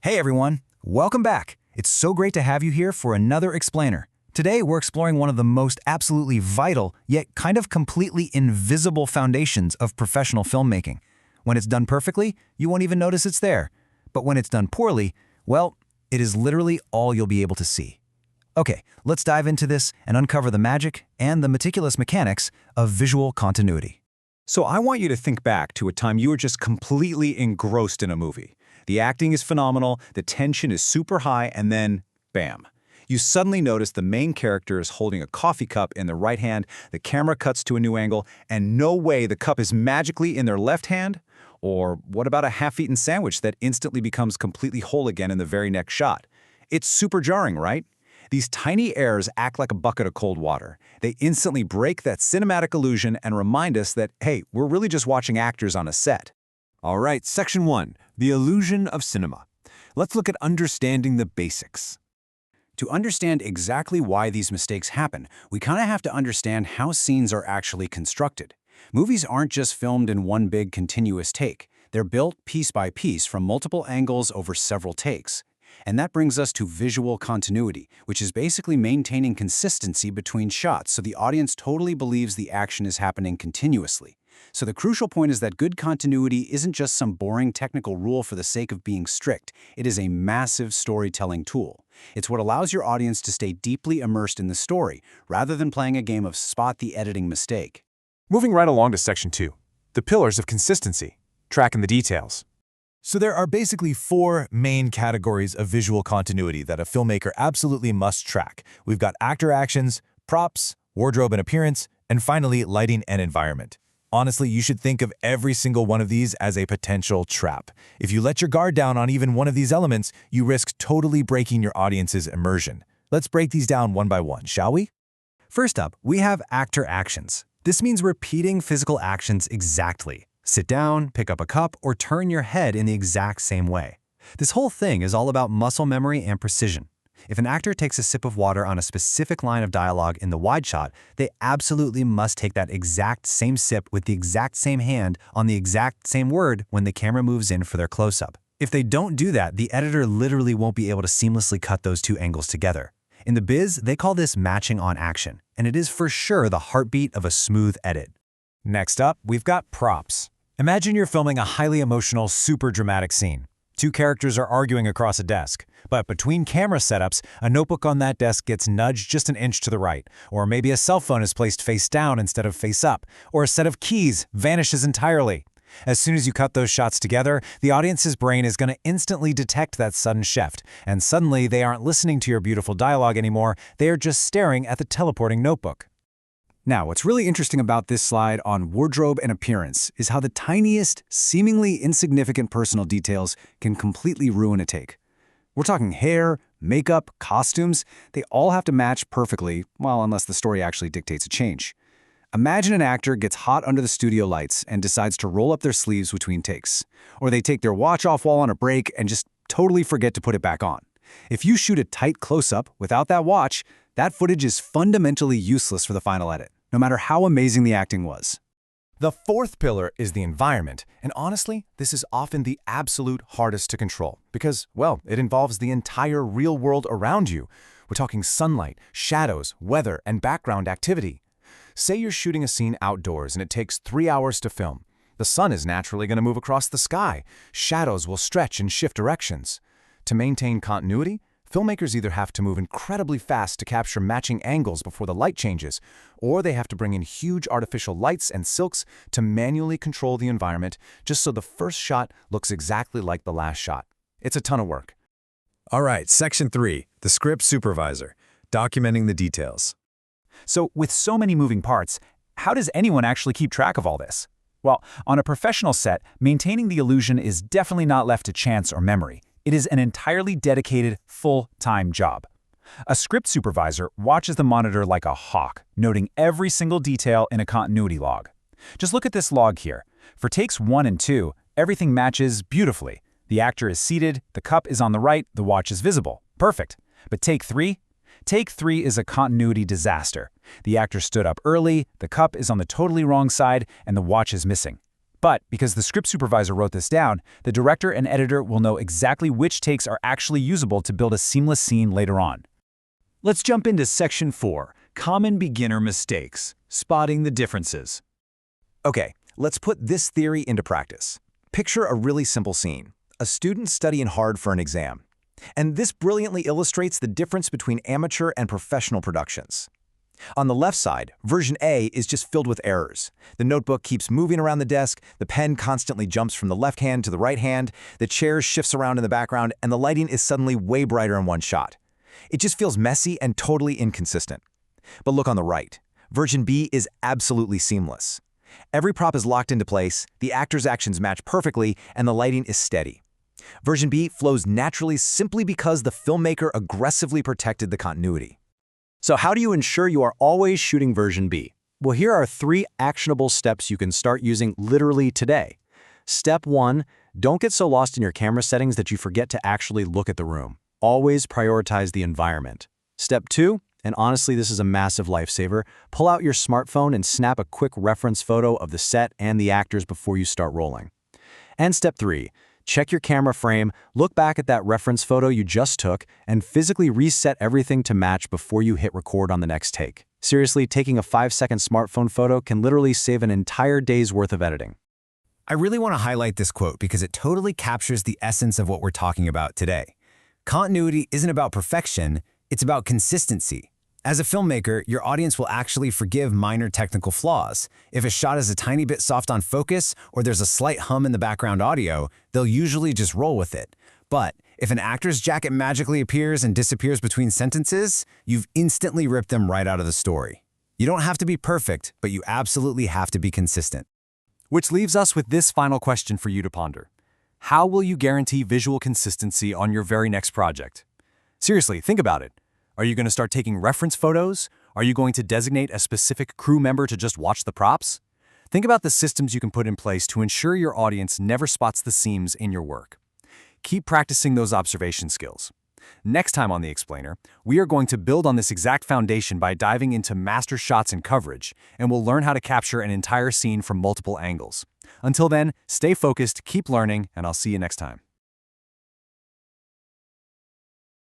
Hey everyone, welcome back. It's so great to have you here for another explainer. Today we're exploring one of the most absolutely vital, yet kind of completely invisible foundations of professional filmmaking. When it's done perfectly, you won't even notice it's there. But when it's done poorly, well, it is literally all you'll be able to see. Okay, let's dive into this and uncover the magic and the meticulous mechanics of visual continuity. So I want you to think back to a time you were just completely engrossed in a movie. The acting is phenomenal, the tension is super high, and then, bam. You suddenly notice the main character is holding a coffee cup in their right hand, the camera cuts to a new angle, and no way the cup is magically in their left hand? Or what about a half-eaten sandwich that instantly becomes completely whole again in the very next shot? It's super jarring, right? These tiny errors act like a bucket of cold water. They instantly break that cinematic illusion and remind us that, hey, we're really just watching actors on a set. All right, Section 1, the illusion of cinema. Let's look at understanding the basics. To understand exactly why these mistakes happen, we kind of have to understand how scenes are actually constructed. Movies aren't just filmed in one big continuous take. They're built piece by piece from multiple angles over several takes. And that brings us to visual continuity, which is basically maintaining consistency between shots so the audience totally believes the action is happening continuously. So the crucial point is that good continuity isn't just some boring technical rule for the sake of being strict. It is a massive storytelling tool. It's what allows your audience to stay deeply immersed in the story, rather than playing a game of spot the editing mistake. Moving right along to Section 2, the pillars of consistency, tracking the details. So there are basically four main categories of visual continuity that a filmmaker absolutely must track. We've got actor actions, props, wardrobe and appearance, and finally, lighting and environment. Honestly, you should think of every single one of these as a potential trap. If you let your guard down on even one of these elements, you risk totally breaking your audience's immersion. Let's break these down one by one, shall we? First up, we have actor actions. This means repeating physical actions exactly. Sit down, pick up a cup, or turn your head in the exact same way. This whole thing is all about muscle memory and precision. If an actor takes a sip of water on a specific line of dialogue in the wide shot, they absolutely must take that exact same sip with the exact same hand on the exact same word when the camera moves in for their close-up. If they don't do that, the editor literally won't be able to seamlessly cut those two angles together. In the biz, they call this matching on action, and it is for sure the heartbeat of a smooth edit. Next up, we've got props. Imagine you're filming a highly emotional, super dramatic scene. Two characters are arguing across a desk, but between camera setups, a notebook on that desk gets nudged just an inch to the right, or maybe a cell phone is placed face down instead of face up, or a set of keys vanishes entirely. As soon as you cut those shots together, the audience's brain is going to instantly detect that sudden shift, and suddenly they aren't listening to your beautiful dialogue anymore, they are just staring at the teleporting notebook. Now, what's really interesting about this slide on wardrobe and appearance is how the tiniest, seemingly insignificant personal details can completely ruin a take. We're talking hair, makeup, costumes. They all have to match perfectly, well, unless the story actually dictates a change. Imagine an actor gets hot under the studio lights and decides to roll up their sleeves between takes. Or they take their watch off while on a break and just totally forget to put it back on. If you shoot a tight close-up without that watch, that footage is fundamentally useless for the final edit, no matter how amazing the acting was. The fourth pillar is the environment, and honestly, this is often the absolute hardest to control because, well, it involves the entire real world around you. We're talking sunlight, shadows, weather, and background activity. Say you're shooting a scene outdoors and it takes 3 hours to film. The sun is naturally going to move across the sky. Shadows will stretch and shift directions. To maintain continuity, filmmakers either have to move incredibly fast to capture matching angles before the light changes, or they have to bring in huge artificial lights and silks to manually control the environment just so the first shot looks exactly like the last shot. It's a ton of work. All right, Section 3, the script supervisor, documenting the details. So with so many moving parts, how does anyone actually keep track of all this? Well, on a professional set, maintaining the illusion is definitely not left to chance or memory. It is an entirely dedicated, full-time job. A script supervisor watches the monitor like a hawk, noting every single detail in a continuity log. Just look at this log here. For takes 1 and 2, everything matches beautifully. The actor is seated, the cup is on the right, the watch is visible. Perfect. But take 3? Take 3 is a continuity disaster. The actor stood up early, the cup is on the totally wrong side, and the watch is missing. But because the script supervisor wrote this down, the director and editor will know exactly which takes are actually usable to build a seamless scene later on. Let's jump into Section 4, Common Beginner Mistakes, Spotting the Differences. Okay, let's put this theory into practice. Picture a really simple scene, a student studying hard for an exam. And this brilliantly illustrates the difference between amateur and professional productions. On the left side, version A is just filled with errors. The notebook keeps moving around the desk, the pen constantly jumps from the left hand to the right hand, the chair shifts around in the background, and the lighting is suddenly way brighter in one shot. It just feels messy and totally inconsistent. But look on the right. Version B is absolutely seamless. Every prop is locked into place, the actors' actions match perfectly, and the lighting is steady. Version B flows naturally simply because the filmmaker aggressively protected the continuity. So how do you ensure you are always shooting version B? Well, here are 3 actionable steps you can start using literally today. Step 1, don't get so lost in your camera settings that you forget to actually look at the room. Always prioritize the environment. Step 2, and honestly this is a massive lifesaver, pull out your smartphone and snap a quick reference photo of the set and the actors before you start rolling. And step 3, check your camera frame, look back at that reference photo you just took, and physically reset everything to match before you hit record on the next take. Seriously, taking a 5-second smartphone photo can literally save an entire day's worth of editing. I really want to highlight this quote because it totally captures the essence of what we're talking about today. Continuity isn't about perfection, it's about consistency. As a filmmaker, your audience will actually forgive minor technical flaws. If a shot is a tiny bit soft on focus or there's a slight hum in the background audio, they'll usually just roll with it. But if an actor's jacket magically appears and disappears between sentences, you've instantly ripped them right out of the story. You don't have to be perfect, but you absolutely have to be consistent. Which leaves us with this final question for you to ponder. How will you guarantee visual consistency on your very next project? Seriously, think about it. Are you going to start taking reference photos? Are you going to designate a specific crew member to just watch the props? Think about the systems you can put in place to ensure your audience never spots the seams in your work. Keep practicing those observation skills. Next time on The Explainer, we are going to build on this exact foundation by diving into master shots and coverage, and we'll learn how to capture an entire scene from multiple angles. Until then, stay focused, keep learning, and I'll see you next time.